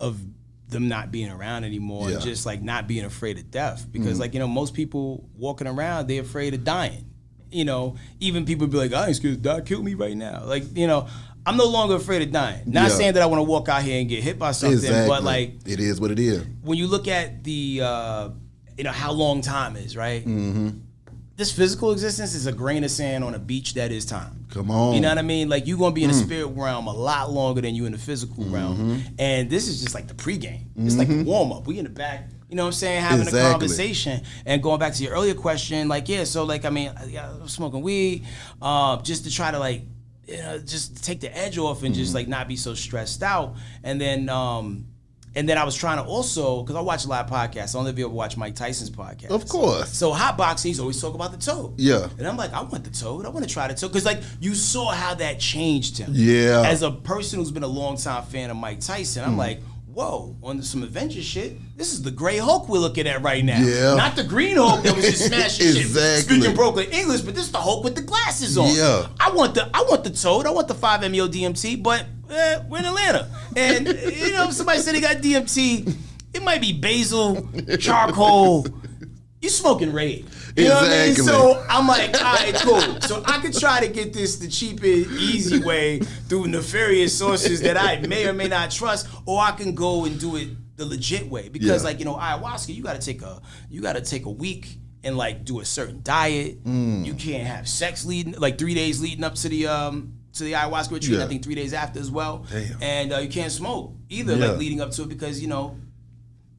[SPEAKER 3] of them not being around anymore, and just like not being afraid of death. Because like, you know, most people walking around, they're afraid of dying. You know, even people be like, I ain't scared to die, kill me right now. Like, you know, I'm no longer afraid of dying. Not saying that I want to walk out here and get hit by something, but like,
[SPEAKER 2] it is what it is.
[SPEAKER 3] When you look at the, you know, how long time is, right? This physical existence is a grain of sand on a beach that is time.
[SPEAKER 2] Come on.
[SPEAKER 3] You know what I mean? Like, you're going to be in the spirit realm a lot longer than you in the physical realm. And this is just like the pregame. It's like the warm-up. We in the back, you know what I'm saying, having a conversation. And going back to your earlier question, like, so like, I mean, I'm smoking weed just to try to like, you know, just take the edge off and just like not be so stressed out. And then I was trying to also, because I watch a lot of podcasts. I don't know if you ever watch Mike Tyson's podcast.
[SPEAKER 2] Of course.
[SPEAKER 3] So hotboxing, he's always talk about the toad. Yeah. And I'm like, I want the toad. I want to try the toad. Because like, you saw how that changed him. Yeah. As a person who's been a long-time fan of Mike Tyson, I'm like, whoa, on some adventure shit, this is the gray Hulk we're looking at right now. Yeah. Not the green Hulk that was just smashing shit, speaking broken English, but this is the Hulk with the glasses on. Yeah. I want the toad. I want the 5-MeO DMT, but we're in Atlanta. And, you know, if somebody said they got DMT, it might be basil, charcoal. You smoking Raid. You know what I mean? So I'm like, all right, cool. So I could try to get this the cheap and easy way through nefarious sources that I may or may not trust, or I can go and do it the legit way. Because like, you know, ayahuasca, you gotta take a week and like do a certain diet. You can't have sex like 3 days leading up to the ayahuasca retreat. I think 3 days after as well. Damn. And you can't smoke either, like leading up to it, because, you know,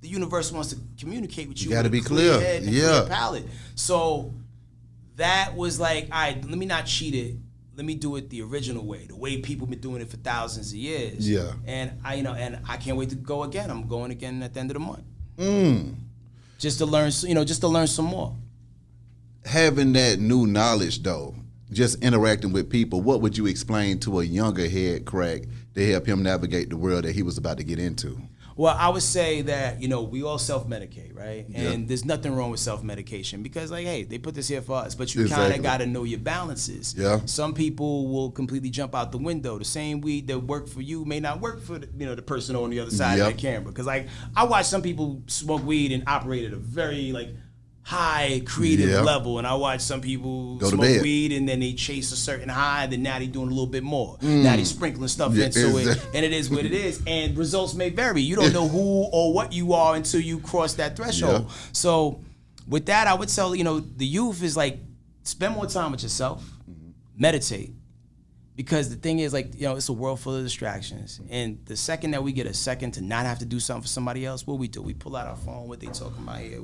[SPEAKER 3] the universe wants to communicate with you. You got to be clear head and clear palate. So that was like, all right, let me not cheat it. Let me do it the original way, the way people been doing it for thousands of years. Yeah. And I can't wait to go again. I'm going again at the end of the month. Just to learn, some more.
[SPEAKER 2] Having that new knowledge though, just interacting with people, what would you explain to a younger HeadKrack to help him navigate the world that he was about to get into?
[SPEAKER 3] Well, I would say that, you know, we all self-medicate, right? And there's nothing wrong with self-medication because, like, hey, they put this here for us, but you kind of got to know your balances. Yeah. Some people will completely jump out the window. The same weed that worked for you may not work for, the person on the other side of the camera. Because, like, I watch some people smoke weed and operate at a very, like, high creative level, and I watch some people smoke weed and then they chase a certain high, then now they doing a little bit more. Now they sprinkling stuff into it, and it is what it is, and results may vary. You don't know who or what you are until you cross that threshold. So with that, I would tell, the youth is like, spend more time with yourself, meditate. Because the thing is, like, it's a world full of distractions. And the second that we get a second to not have to do something for somebody else, what we do? We pull out our phone, what they talking about here,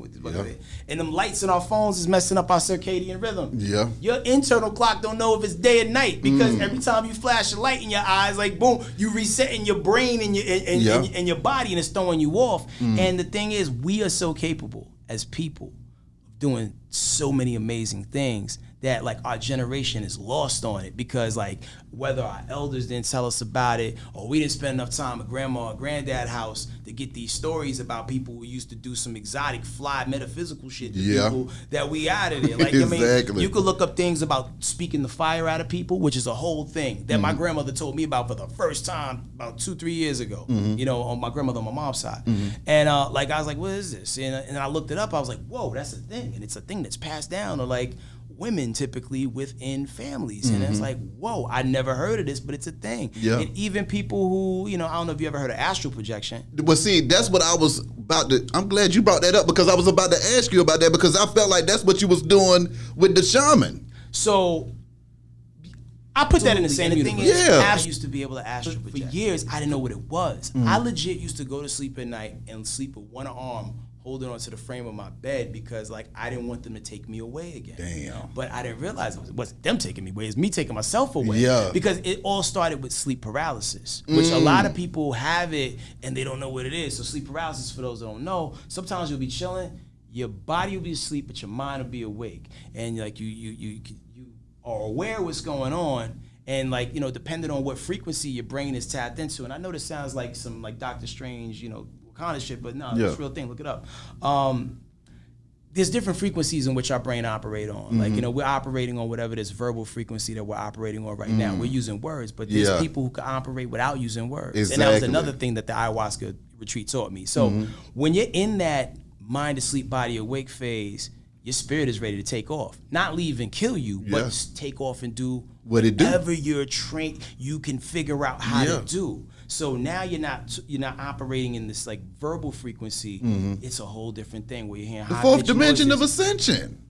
[SPEAKER 3] and them lights in our phones is messing up our circadian rhythm. Yeah. Your internal clock don't know if it's day or night because every time you flash a light in your eyes, like, boom, you resetting your brain and your body, and it's throwing you off. And the thing is, we are so capable as people of doing so many amazing things that, like, our generation is lost on it because, like, whether our elders didn't tell us about it or we didn't spend enough time at grandma or granddad's house to get these stories about people who used to do some exotic, fly, metaphysical shit to people that we out of there. Like, I mean, you could look up things about speaking the fire out of people, which is a whole thing that my grandmother told me about for the first time about 2-3 years ago, on my grandmother on my mom's side. And, like, I was like, what is this? And I looked it up. I was like, whoa, that's a thing. And it's a thing that's passed down, or like, women typically within families. And it's like, whoa, I never heard of this, but it's a thing.
[SPEAKER 2] Yeah.
[SPEAKER 3] And even people who, I don't know if you ever heard of astral projection.
[SPEAKER 2] Well, see, that's what I was about to. I'm glad you brought that up because I was about to ask you about that because I felt like that's what you was doing with the shaman.
[SPEAKER 3] So I put that in the same thing. I used to be able to astral project. For years, I didn't know what it was. I legit used to go to sleep at night and sleep with one arm holding onto the frame of my bed because like I didn't want them to take me away again.
[SPEAKER 2] Damn.
[SPEAKER 3] But I didn't realize it wasn't them taking me away, it's me taking myself away.
[SPEAKER 2] Yeah.
[SPEAKER 3] Because it all started with sleep paralysis, which a lot of people have it and they don't know what it is. So sleep paralysis, for those that don't know, sometimes you'll be chilling, your body will be asleep, but your mind will be awake. And like you are aware of what's going on. And like, depending on what frequency your brain is tapped into. And I know this sounds like some like Doctor Strange, kind of shit, but no, it's a real thing. Look it up. There's different frequencies in which our brain operate on. Like, we're operating on whatever this verbal frequency that we're operating on right now. We're using words, but there's people who can operate without using words.
[SPEAKER 2] Exactly.
[SPEAKER 3] And that was another thing that the ayahuasca retreat taught me. So when you're in that mind asleep, body awake phase, your spirit is ready to take off. Not leave and kill you, but take off and do
[SPEAKER 2] what it do.
[SPEAKER 3] Whatever you're trained, you can figure out how to do. So now you're not operating in this like verbal frequency. It's a whole different thing where you're hearing
[SPEAKER 2] the fourth dimension of ascension.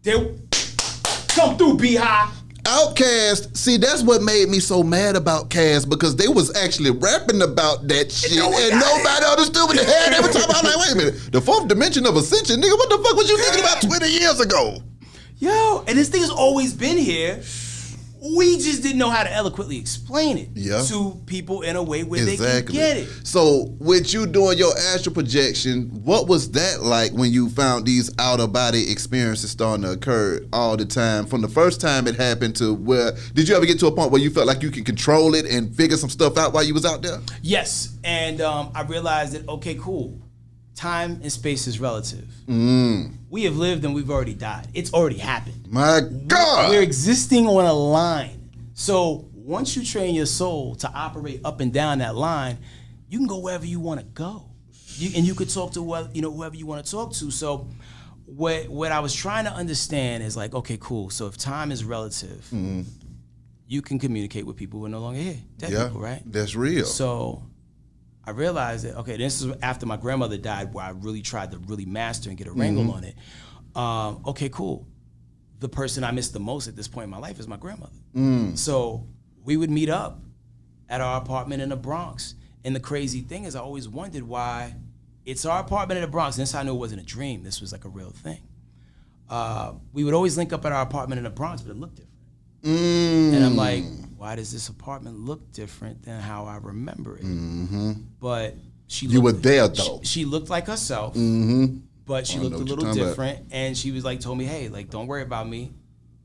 [SPEAKER 3] Come through, B-High.
[SPEAKER 2] Outkast, see, that's what made me so mad about Cast because they was actually rapping about that shit and nobody understood what the hell they were talking about. Like, wait a minute, the fourth dimension of ascension, nigga, what the fuck was you thinking about 20 years ago?
[SPEAKER 3] Yo, and this thing has always been here. We just didn't know how to eloquently explain it to people in a way where they can get it.
[SPEAKER 2] So with you doing your astral projection, what was that like when you found these out-of-body experiences starting to occur all the time? From the first time it happened to where, did you ever get to a point where you felt like you could control it and figure some stuff out while you was out there?
[SPEAKER 3] Yes, and I realized that, okay, cool. Time and space is relative. We have lived and we've already died. It's already happened.
[SPEAKER 2] My God.
[SPEAKER 3] We're existing on a line. So once you train your soul to operate up and down that line, you can go wherever you want to go. And you could talk to whoever you want to talk to. So what I was trying to understand is like, okay, cool. So if time is relative, you can communicate with people who are no longer here. Dead people, right?
[SPEAKER 2] That's real.
[SPEAKER 3] So I realized that, okay, this is after my grandmother died where I really tried to really master and get a wrangle on it. Okay, cool. The person I miss the most at this point in my life is my grandmother. So we would meet up at our apartment in the Bronx. And the crazy thing is I always wondered why it's our apartment in the Bronx. And this I knew it wasn't a dream. This was like a real thing. We would always link up at our apartment in the Bronx, but it looked different. And I'm like, why does this apartment look different than how I remember it? But you
[SPEAKER 2] were there though.
[SPEAKER 3] She looked like herself, but she looked a little different. And she was like, told me, hey, like, don't worry about me.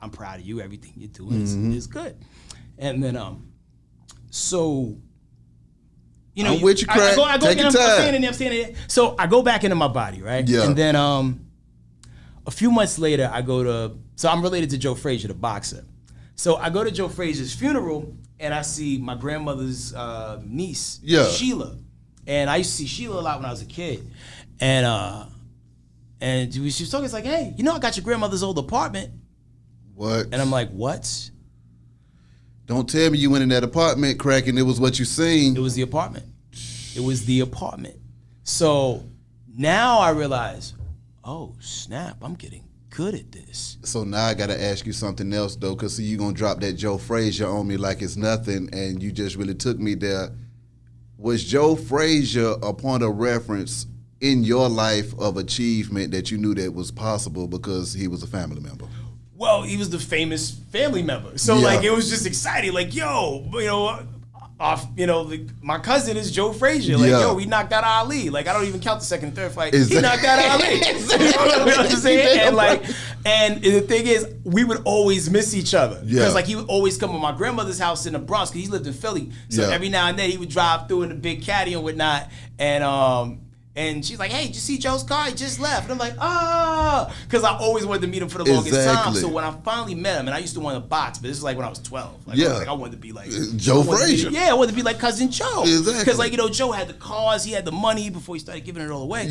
[SPEAKER 3] I'm proud of you. Everything you're doing is good. And then, so,
[SPEAKER 2] I'm with you, Crack.
[SPEAKER 3] I go
[SPEAKER 2] Take your time.
[SPEAKER 3] I'm standing there. So I go back into my body, right?
[SPEAKER 2] Yeah.
[SPEAKER 3] And then a few months later, so I'm related to Joe Frazier, the boxer. So I go to Joe Frazier's funeral and I see my grandmother's niece, Sheila. And I used to see Sheila a lot when I was a kid. And she was talking, it's like, hey, I got your grandmother's old apartment.
[SPEAKER 2] What?
[SPEAKER 3] And I'm like, what?
[SPEAKER 2] Don't tell me you went in that apartment, Crack, and it was what you seen.
[SPEAKER 3] It was the apartment. It was the apartment. So now I realize, oh, snap, I'm getting good at this.
[SPEAKER 2] So now I gotta ask you something else though, cause see you gonna drop that Joe Frazier on me like it's nothing, and you just really took me there. Was Joe Frazier a point of reference in your life of achievement that you knew that was possible because he was a family member?
[SPEAKER 3] Well, he was the famous family member, so like it was just exciting. Like, yo, my cousin is Joe Frazier. Like, yo, he knocked out Ali. Like, I don't even count the second and third fight. He knocked out Ali. You know what I'm saying? And the thing is, we would always miss each other. Because, like, he would always come to my grandmother's house in the Bronx, because he lived in Philly. So every now and then, he would drive through in the big caddy and whatnot. And she's like, hey, did you see Joe's car? He just left. And I'm like, because I always wanted to meet him for the longest time. So when I finally met him, and I used to want to box, but this is like when I was 12. I wanted to be like
[SPEAKER 2] Joe Frazier.
[SPEAKER 3] I wanted to be like Cousin Joe.
[SPEAKER 2] Exactly.
[SPEAKER 3] Because Joe had the cars, he had the money before he started giving it all away.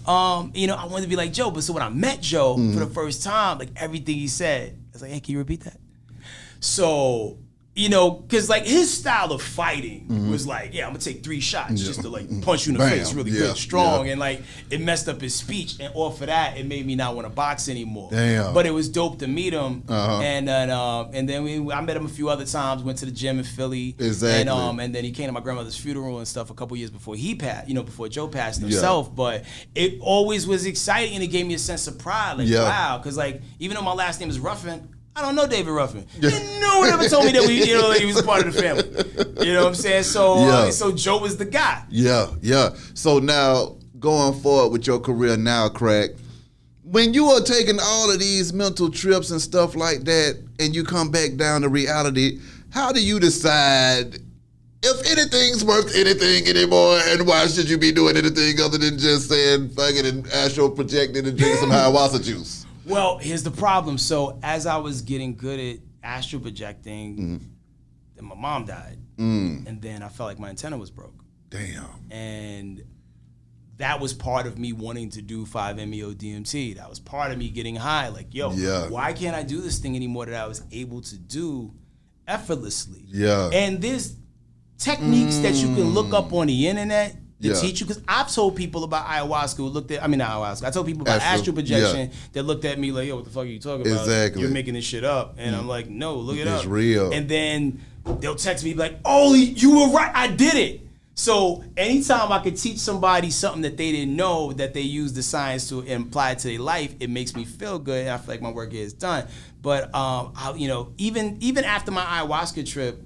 [SPEAKER 3] I wanted to be like Joe. But so when I met Joe for the first time, like everything he said, was like, hey, can you repeat that? So, you know, because like his style of fighting was like, yeah, I'm gonna take 3 shots just to like punch you in the face really good, strong, and like it messed up his speech, and off of that, it made me not want to box anymore.
[SPEAKER 2] Damn.
[SPEAKER 3] But it was dope to meet him, and then I met him a few other times. Went to the gym in Philly,
[SPEAKER 2] exactly,
[SPEAKER 3] and then he came to my grandmother's funeral and stuff a couple years before he passed, you know, before Joe passed himself. But it always was exciting, and it gave me a sense of pride, like wow, because like even though my last name is Ruffin, I don't know David Ruffin. No one ever told me that he was a part of the family. You know what I'm saying? So so Joe was the guy.
[SPEAKER 2] Yeah. So now going forward with your career now, Crack, when you are taking all of these mental trips and stuff like that, and you come back down to reality, how do you decide if anything's worth anything anymore, and why should you be doing anything other than just saying fucking and astral projecting and drinking some ayahuasca juice?
[SPEAKER 3] Well, here's the problem. So as I was getting good at astral projecting, then my mom died. And then I felt like my antenna was broke.
[SPEAKER 2] Damn.
[SPEAKER 3] And that was part of me wanting to do 5-MeO-DMT. That was part of me getting high. Like, yo, why can't I do this thing anymore that I was able to do effortlessly?
[SPEAKER 2] Yeah.
[SPEAKER 3] And there's techniques that you can look up on the internet to teach you, because I've told people about ayahuasca who looked at, not ayahuasca, I told people about astral projection that looked at me like, yo, what the fuck are you talking about?
[SPEAKER 2] Exactly.
[SPEAKER 3] You're making this shit up. And I'm like, no, look it up.
[SPEAKER 2] It's real.
[SPEAKER 3] And then they'll text me like, oh, you were right, I did it. So anytime I could teach somebody something that they didn't know, that they use the science to apply it to their life, it makes me feel good, and I feel like my work is done. But even after my ayahuasca trip,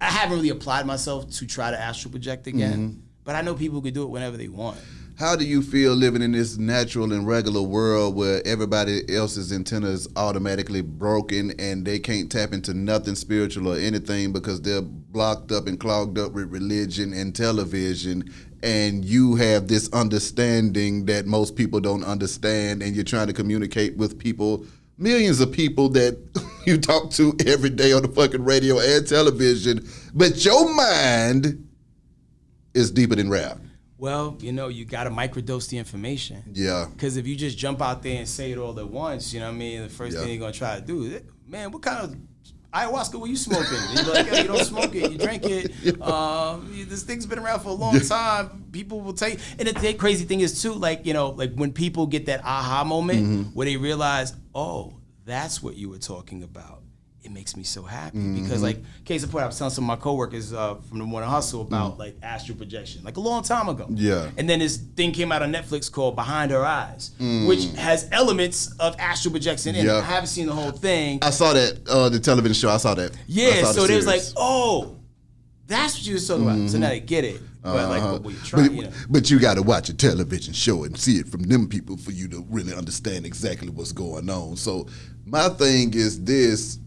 [SPEAKER 3] I haven't really applied myself to try to astral project again. But I know people could do it whenever they want.
[SPEAKER 2] How do you feel living in this natural and regular world where everybody else's antenna is automatically broken and they can't tap into nothing spiritual or anything because they're blocked up and clogged up with religion and television, and you have this understanding that most people don't understand, and you're trying to communicate with people, millions of people that you talk to every day on the fucking radio and television, but your mind is deeper than rap?
[SPEAKER 3] Well, you got to microdose the information.
[SPEAKER 2] Yeah.
[SPEAKER 3] Because if you just jump out there and say it all at once, you know what I mean? The first thing you're going to try to do is, man, what kind of ayahuasca were you smoking? And you're like, hey, you don't smoke it, you drink it. This thing's been around for a long time. People will tell you. And the crazy thing is, too, like when people get that aha moment where they realize, oh, that's what you were talking about. It makes me so happy because, like, case in point, I was telling some of my coworkers from the Morning Hustle about like astral projection, like a long time ago. Yeah. And then this thing came out on Netflix called Behind Her Eyes, which has elements of astral projection in it. I haven't seen the whole thing.
[SPEAKER 2] I saw that the television show. I saw that.
[SPEAKER 3] Yeah. So they was like, oh, that's what you was talking about. So now they get it. But what you try,
[SPEAKER 2] But you got to watch a television show and see it from them people for you to really understand exactly what's going on. So my thing is this.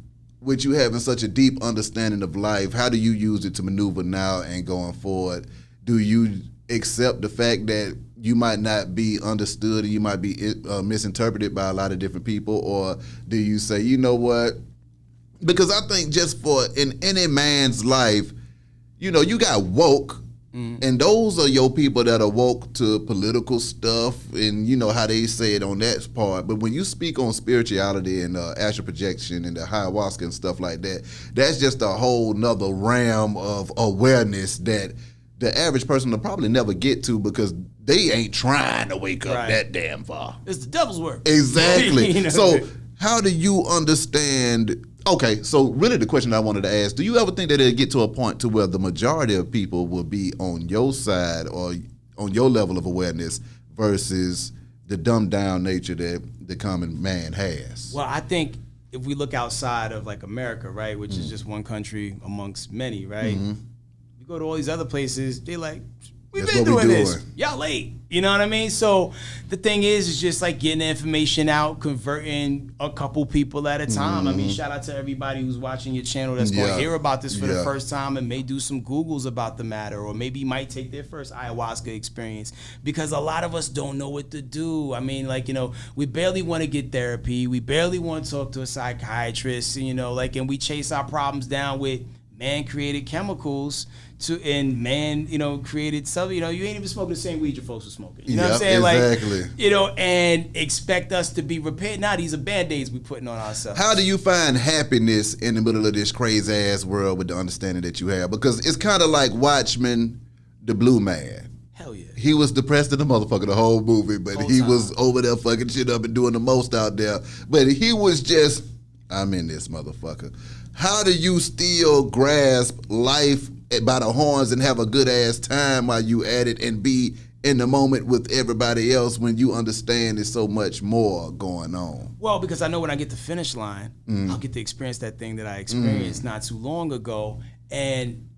[SPEAKER 2] With you having such a deep understanding of life, how do you use it to maneuver now and going forward? Do you accept the fact that you might not be understood and you might be misinterpreted by a lot of different people? Or do you say, you know what? Because I think just for in any man's life, you got woke, and those are your people that are woke to political stuff, and you know how they say it on that part. But when you speak on spirituality and astral projection and the ayahuasca and stuff like that, that's just a whole nother realm of awareness that the average person will probably never get to because they ain't trying to wake up that damn far.
[SPEAKER 3] It's the devil's work.
[SPEAKER 2] Exactly. So how do you understand? Okay, so really the question I wanted to ask, do you ever think that it'll get to a point to where the majority of people will be on your side or on your level of awareness versus the dumbed down nature that the common man has?
[SPEAKER 3] Well, I think if we look outside of like America, right, which is just one country amongst many, right? You go to all these other places, they like, we've been doing this. Y'all late. You know what I mean? So the thing is just like getting the information out, converting a couple people at a time. I mean, shout out to everybody who's watching your channel that's going to hear about this for the first time and may do some Googles about the matter, or maybe might take their first ayahuasca experience, because a lot of us don't know what to do. I mean, like, we barely want to get therapy. We barely want to talk to a psychiatrist, and we chase our problems down with man created chemicals and man, created something. You ain't even smoking the same weed your folks were smoking. You know what I'm saying?
[SPEAKER 2] Exactly.
[SPEAKER 3] Like, and expect us to be repaired. Nah, these are band-aids we putting on ourselves.
[SPEAKER 2] How do you find happiness in the middle of this crazy ass world with the understanding that you have? Because it's kind of like Watchmen, the Blue Man.
[SPEAKER 3] Hell yeah.
[SPEAKER 2] He was depressed in the motherfucker the whole movie, but he was over there fucking shit up and doing the most out there. But he was just, I'm in this motherfucker. How do you still grasp life by the horns and have a good ass time while you at it and be in the moment with everybody else when you understand there's so much more going on?
[SPEAKER 3] Well, because I know when I get to finish line, I'll get to experience that thing that I experienced not too long ago, and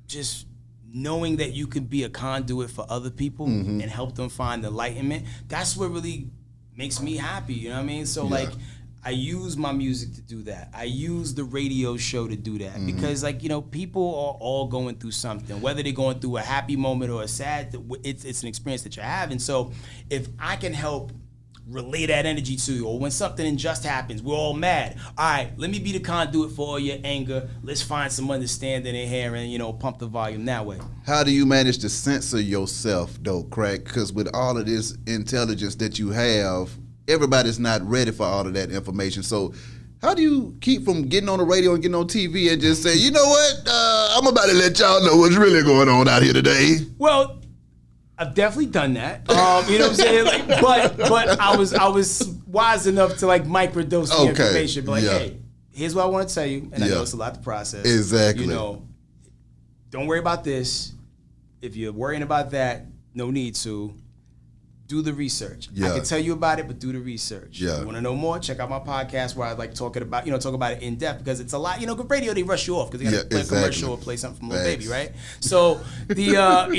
[SPEAKER 3] just knowing that you can be a conduit for other people and help them find enlightenment, that's what really makes me happy, you know what I mean? So like, I use my music to do that. I use the radio show to do that because, like, people are all going through something, whether they're going through a happy moment or a sad. It's an experience that you're having. So if I can help relay that energy to you, or when something unjust happens, we're all mad. All right, let me be the conduit for all your anger. Let's find some understanding in here and pump the volume that way.
[SPEAKER 2] How do you manage to censor yourself, though, Crack? Because with all of this intelligence that you have, everybody's not ready for all of that information. So how do you keep from getting on the radio and getting on TV and just say, you know what, I'm about to let y'all know what's really going on out here today?
[SPEAKER 3] Well, I've definitely done that. You know what I'm saying? Like, but I was wise enough to like microdose the information. But like, hey, here's what I want to tell you, and I know it's a lot to process.
[SPEAKER 2] Exactly.
[SPEAKER 3] Don't worry about this. If you're worrying about that, no need to. Do the research. I can tell you about it, but do the research. You want to know more? Check out my podcast where I like talking about, talk about it in depth, because it's a lot. Good radio, they rush you off because they got to play a commercial or play something from Lil Baby, right? So you gotta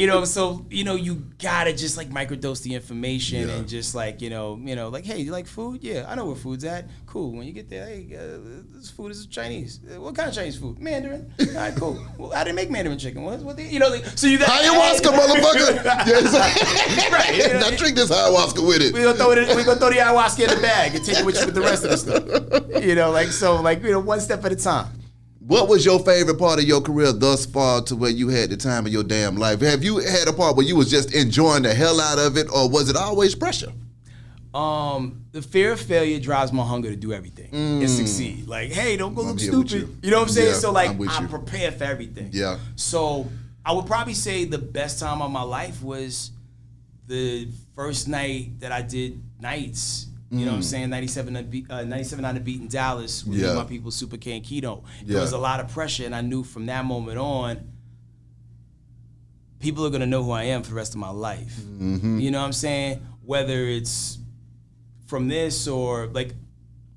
[SPEAKER 3] just like microdose the information and just like, like, hey, you like food? Yeah, I know where food's at. Cool. When you get there, hey, this food is Chinese. What kind of Chinese food? Mandarin. All right, cool. Well, how do they make Mandarin chicken? What they, so you got
[SPEAKER 2] Ayahuasca, motherfucker. Right. Now drink this ayahuasca with it.
[SPEAKER 3] We gonna throw the ayahuasca in the bag and take it with you with the rest of the stuff. One step at a time.
[SPEAKER 2] What was your favorite part of your career thus far to where you had the time of your damn life? Have you had a part where you was just enjoying the hell out of it, or was it always pressure?
[SPEAKER 3] The fear of failure drives my hunger to do everything and succeed. Like, hey, don't go look stupid. You know what I'm saying? So like, I prepare for everything. Yeah. So I would probably say the best time of my life was the first night that I did nights. You know what I'm saying? 97 on the beat in Dallas with my people, Super K and Keto. There was a lot of pressure, and I knew from that moment on, people are gonna know who I am for the rest of my life. You know what I'm saying? Whether it's from this or like,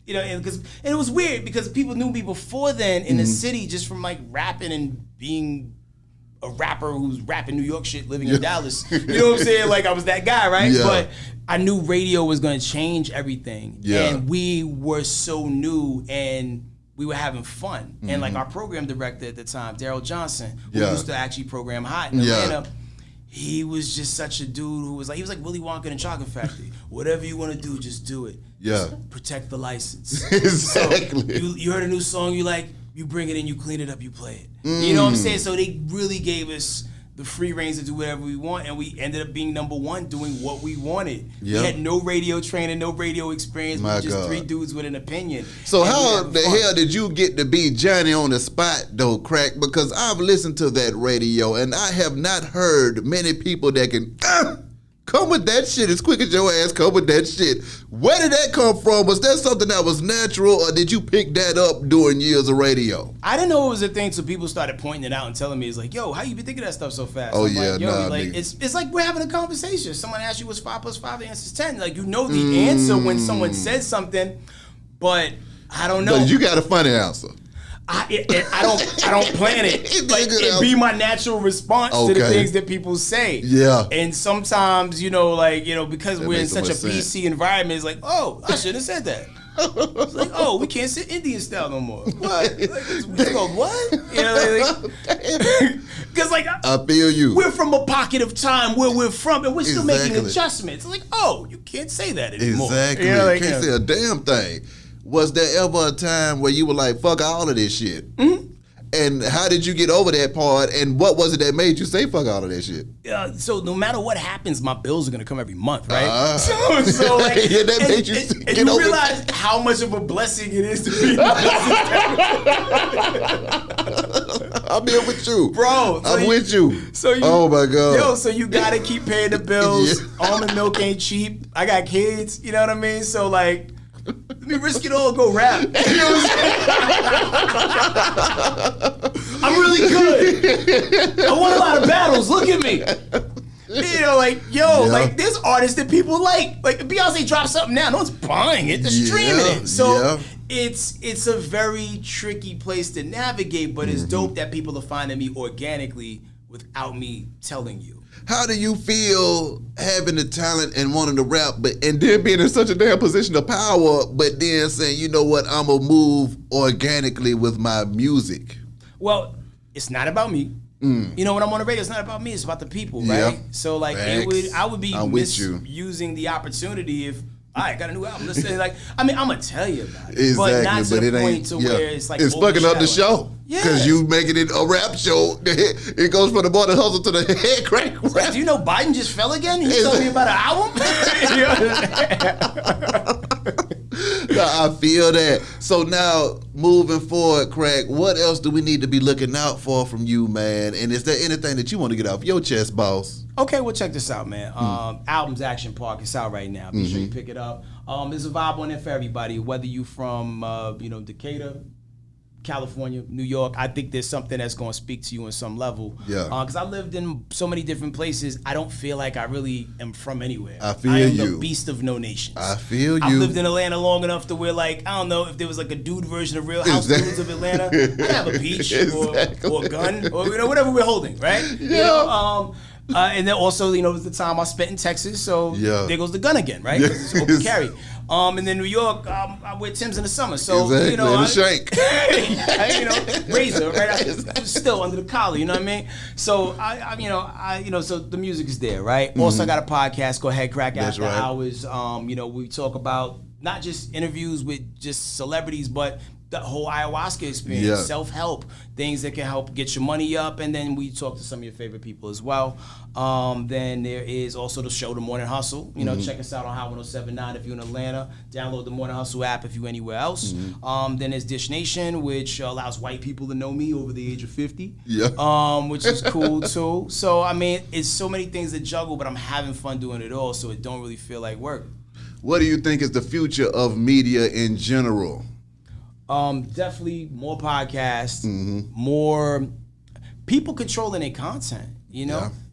[SPEAKER 3] and it was weird because people knew me before then in the city just from like rapping and being a rapper who's rapping New York shit, living in Dallas. You know what I'm saying? Like I was that guy, right? Yeah. But I knew radio was going to change everything. Yeah. And we were so new and we were having fun. And like our program director at the time, Daryl Johnson, who used to actually program Hot in Atlanta, he was just such a dude who was like, he was like Willy Wonka in Chocolate Factory. Whatever you want to do, just do it. Yeah. Just protect the license. Exactly. So you heard a new song you like, you bring it in, you clean it up, you play it. You know what I'm saying? So they really gave us the free reins to do whatever we want, and we ended up being number one doing what we wanted. Yep. We had no radio training, no radio experience. We were just three dudes with an opinion.
[SPEAKER 2] So how the hell did you get to be Johnny on the spot, though, Crack? Because I've listened to that radio, and I have not heard many people that can come with that shit as quick as your ass come with that shit. Where did that come from? Was that something that was natural, or did you pick that up during years of radio?
[SPEAKER 3] I didn't know it was a thing, so people started pointing it out and telling me, it's like, yo, how you been thinking that stuff so fast?
[SPEAKER 2] Oh,
[SPEAKER 3] I'm
[SPEAKER 2] yeah,
[SPEAKER 3] like, yo, it's like we're having a conversation. Someone asks you what's 5 + 5, the answer's 10. Like, you know the answer when someone says something, but I don't know.
[SPEAKER 2] But you got a funny answer.
[SPEAKER 3] I don't plan it. Like, it be my natural response to the things that people say. Yeah. And sometimes, because we're in such a PC environment, it's like, oh, I shouldn't have said that. It's like, oh, we can't sit Indian style no more. What? What? Because
[SPEAKER 2] I feel you.
[SPEAKER 3] We're from a pocket of time where we're from, and we're still making adjustments. It's like, oh, you can't say that anymore.
[SPEAKER 2] Exactly. You can't say a damn thing. Was there ever a time where you were like, fuck all of this shit? And how did you get over that part? And what was it that made you say fuck all of that shit?
[SPEAKER 3] So no matter what happens, my bills are gonna come every month, right? So like,
[SPEAKER 2] yeah, that made you
[SPEAKER 3] and you realize how much of a blessing it is to be.
[SPEAKER 2] I'm here with you,
[SPEAKER 3] bro. So
[SPEAKER 2] I'm with you. Oh my god,
[SPEAKER 3] so you gotta keep paying the bills. Almond milk ain't cheap. I got kids. You know what I mean? So like. Let me risk it all and go rap. You know what I'm saying? I'm really good. I won a lot of battles. Look at me. You know, like, like there's artists that people like Beyonce drops something now. No one's buying it. They're streaming it. So it's a very tricky place to navigate, but it's dope that people are finding me organically without me telling you.
[SPEAKER 2] How do you feel having the talent and wanting to rap, and then being in such a damn position of power, but then saying, you know what, I'm gonna move organically with my music?
[SPEAKER 3] Well, it's not about me. You know, when I'm on the radio, it's not about me. It's about the people, right? So like, I would be misusing the opportunity if. All right, got a new album. Let's say, like, I mean, I'm gonna tell you about it,
[SPEAKER 2] exactly,
[SPEAKER 3] but not to the point to where it's like
[SPEAKER 2] it's fucking up the show. Because you making it a rap show. It goes from the Morning Hustle to the HeadKrack rap.
[SPEAKER 3] Do you know Biden just fell again? He told me about an album.
[SPEAKER 2] No, I feel that. So now, moving forward, Crack, what else do we need to be looking out for from you, man? And is there anything that you want to get off your chest, boss?
[SPEAKER 3] Okay, well, check this out, man. Album's Action Park. It's out right now. Be sure you pick it up. There's a vibe on there for everybody, whether you from, Decatur, California, New York. I think there's something that's going to speak to you on some level. Yeah. Because I lived in so many different places, I don't feel like I really am from anywhere.
[SPEAKER 2] I am
[SPEAKER 3] the beast of no nations.
[SPEAKER 2] I feel you.
[SPEAKER 3] I've lived in Atlanta long enough to where, like, I don't know if there was like a dude version of Real House Dudes of Atlanta. I'd have a peach or a gun or whatever we're holding, right? Yeah. And then also, it was the time I spent in Texas, so there goes the gun again, right? Because it's open carry. And then New York, I wear Timbs in the summer, so
[SPEAKER 2] shank.
[SPEAKER 3] Razor, right? I'm still under the collar, you know what I mean? So so the music is there, right? Also, I got a podcast called HeadKrack After Hours. We talk about not just interviews with just celebrities, but the whole ayahuasca experience, self-help, things that can help get your money up, and then we talk to some of your favorite people as well. Then there is also the show, The Morning Hustle. Check us out on Hot 107.9 if you're in Atlanta. Download the Morning Hustle app if you're anywhere else. Then there's Dish Nation, which allows white people to know me over the age of 50, which is cool too. So, I mean, it's so many things to juggle, but I'm having fun doing it all, so it don't really feel like work.
[SPEAKER 2] What do you think is the future of media in general?
[SPEAKER 3] Definitely more podcasts, more people controlling their content,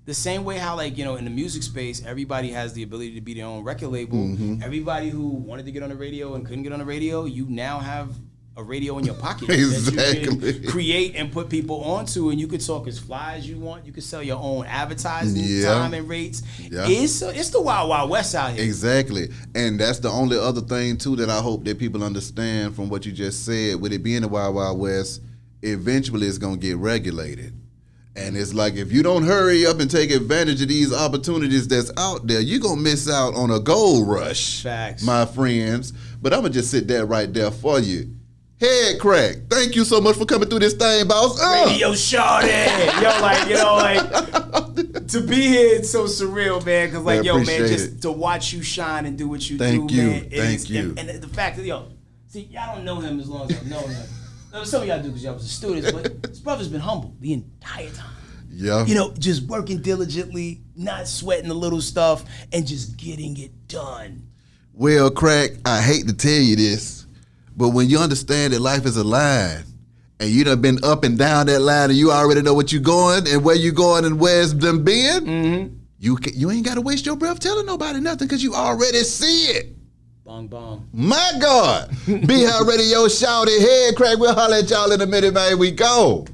[SPEAKER 3] the same way how, like, in the music space, everybody has the ability to be their own record label. Everybody who wanted to get on the radio and couldn't get on the radio, you now have a radio in your pocket that you can create and put people onto, and you can talk as fly as you want. You can sell your own advertising time and rates. It's the Wild Wild West out here.
[SPEAKER 2] Exactly. And that's the only other thing too that I hope that people understand from what you just said. With it being the Wild Wild West, eventually it's gonna get regulated. And it's like, if you don't hurry up and take advantage of these opportunities that's out there, you're gonna miss out on a gold rush.
[SPEAKER 3] Facts.
[SPEAKER 2] My friends. But I'm gonna just sit there right there for you. HeadKrack, thank you so much for coming through this thing, boss.
[SPEAKER 3] Radio shawty. To be here, it's so surreal, man. Because, like, just to watch you shine and do what you do, man.
[SPEAKER 2] Thank you.
[SPEAKER 3] And the fact that, see, y'all don't know him as long as I've known him. Some of y'all do because y'all was students, but this brother's been humble the entire time.
[SPEAKER 2] Yeah.
[SPEAKER 3] Just working diligently, not sweating the little stuff, and just getting it done.
[SPEAKER 2] Well, Crack, I hate to tell you this, but when you understand that life is a line, and you done been up and down that line, and you already know what you're going and where you're going and where's them been, you ain't got to waste your breath telling nobody nothing because you already see it.
[SPEAKER 3] Bong bong.
[SPEAKER 2] My God. Be How Radio, shout it, HeadKrack. We'll holler at y'all in a minute, man. We go.